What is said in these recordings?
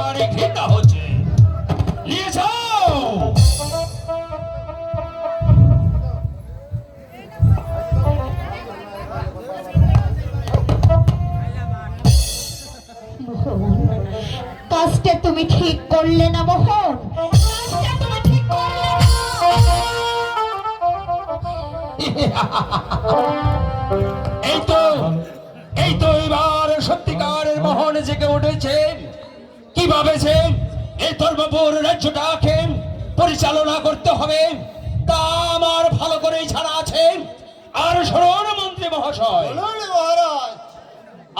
ভারী ঘৃণা হচ্ছে। নিয়ে যাও। কাজটা তুমি ঠিক করলে না মোহন, কাজটা তুমি ঠিক করলে না। এই তো এই তো এবার সত্যিকারের মোহন জেগে উঠেছেন। কি ভাবেছেন এই ধর্মপুর রাজ্যটাকে পরিচালনা করতে হবে তা আমার ভালো করেই জানা আছে। আর শুনুন মন্ত্রী মহাশয়, মহারাজ,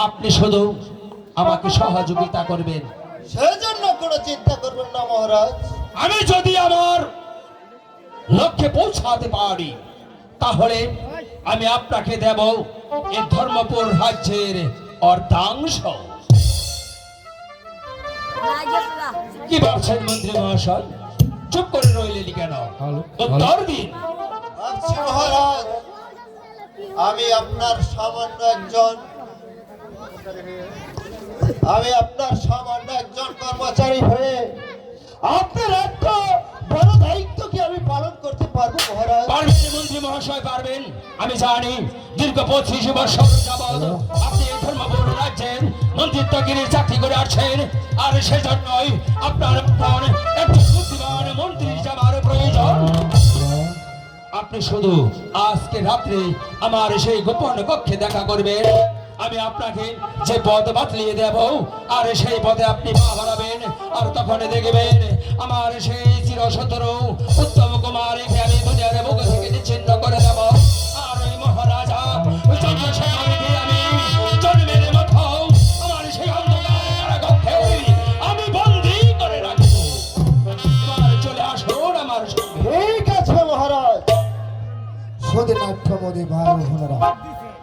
আপনি শুধু আমাকে সহযোগিতা করবেন। সেজন্য কোনো চিন্তা করবেন না মহারাজ। আমি যদি আমার লক্ষ্যে পৌঁছাতে পারি তাহলে আমি আপনাকে দেব এই ধর্মপুর রাজ্যের অর্ধাংশ। কি ভাবছেন মন্ত্রী মহাশয়? চুপ করে রইলেন কেন? উত্তর দিন। ভাবছি মহারাজ, আমি আপনার সামান্য একজন কর্মচারী হয়ে আপনার একটা বড় দায়িত্ব কি আমি পালন করতে পারবো মহারাজ? পারবেন মন্ত্রী মহাশয়, পারবেন। আমি জানি দীর্ঘ 25 বছর যাবৎ আপনি এই ধর্মপুর রাজ্যের মন্ত্রিত্বগিরির চাকরি করে আসছেন। আর সেজন্যই আপনার এখন একজন বুদ্ধিমান মন্ত্রী যাবার প্রয়োজন। আপনি শুধু আজকে রাত্রে আমার সেই গোপন কক্ষে দেখা করবেন। আমি আপনাকে যে পদ বাতলিয়ে দেব আর সেই পদে আপনি পা বাড়াবেন। আর তখন দেখবেন আমার সেই চিরশত্রু উত্তম কুমারকে আমি দুনিয়ার বুক থেকে নিচ্ছিন্ন করে দেব। আর ওই মহারাজা চন্দ্রশেখরকে আমি জন্মের মতো আমার সেই অন্ধকার কারাকক্ষে আমি বন্দী করে রাখবো। এবার চলে আসুন আমার সঙ্গে। ঠিক আছে মহারাজ। শুধু নাট্য মোদী ভাই বোনেরা,